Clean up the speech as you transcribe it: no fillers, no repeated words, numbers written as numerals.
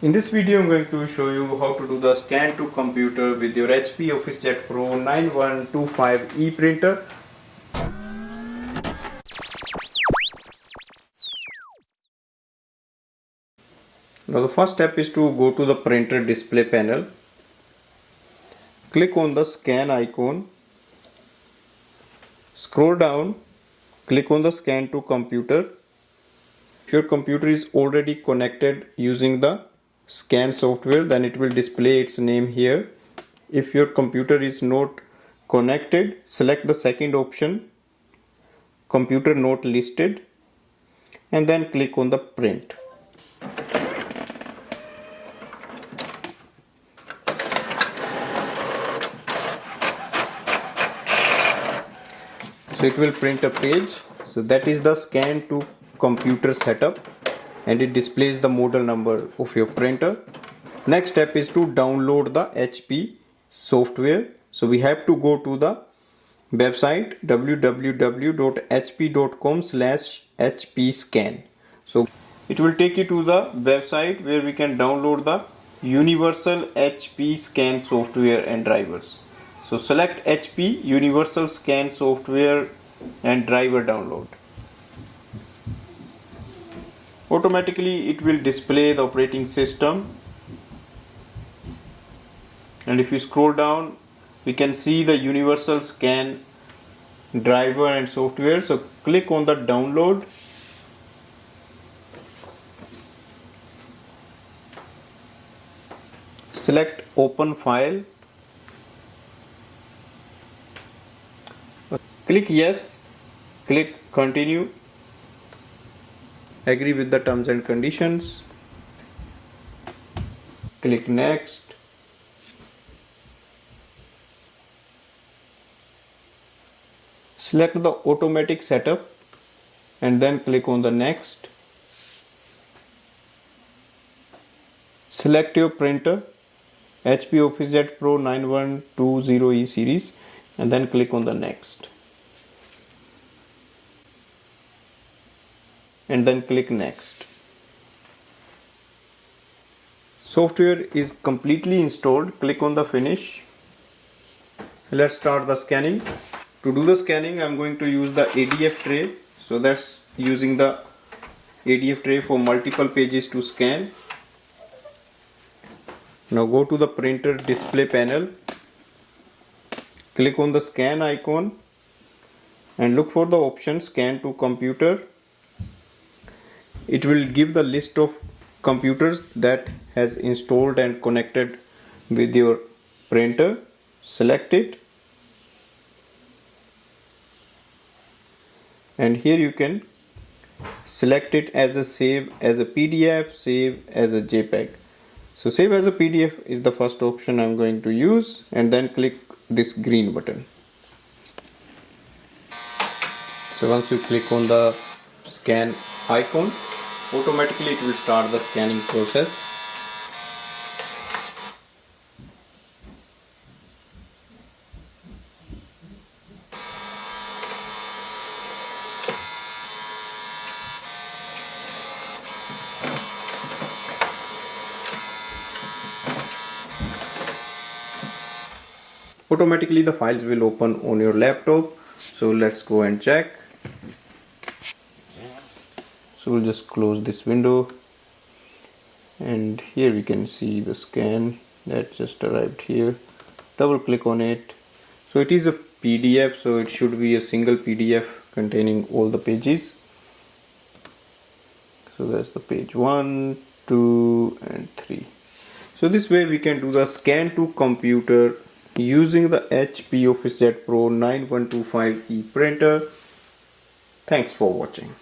In this video, I'm going to show you how to do the scan to computer with your HP OfficeJet Pro 9125E printer. Now the first step is to go to the printer display panel. Click on the scan icon. Scroll down. Click on the scan to computer. If your computer is already connected using the scan software, then it will display its name here. If your computer is not connected, select the second option, computer not listed, and then click on the print. So it will print a page. So that is the scan to computer setup, and it displays the model number of your printer. Next step is to download the HP software. So we have to go to the website www.hp.com/hpscan. So it will take you to the website where we can download the universal HP scan software and drivers. So select HP universal scan software and driver download. Automatically it will display the operating system, and if you scroll down we can see the universal scan driver and software. So click on the download. Select open file. Click yes, click continue, agree with the terms and conditions, click next, select the automatic setup and then click on the next. Select your printer, HP OfficeJet Pro 9120E series, and then click on the next. And then click next. Software is completely installed. Click on the finish. Let's start the scanning. To do the scanning, I'm going to use the ADF tray. So that's using the ADF tray for multiple pages to scan. Now go to the printer display panel. Click on the scan icon and look for the option scan to computer. It will give the list of computers that has installed and connected with your printer. Select it, and here you can select it as a save as a PDF, save as a JPEG. So save as a PDF is the first option I'm going to use, and then click this green button. So once you click on the scan icon, automatically it will start the scanning process. Automatically the files will open on your laptop. So let's go and check. So we'll just close this window, and here we can see the scan that just arrived here. Double click on it. So it is a PDF, so it should be a single PDF containing all the pages. So that's the page 1, 2 and 3. So this way we can do the scan to computer using the HP OfficeJet Pro 9125E printer. Thanks for watching.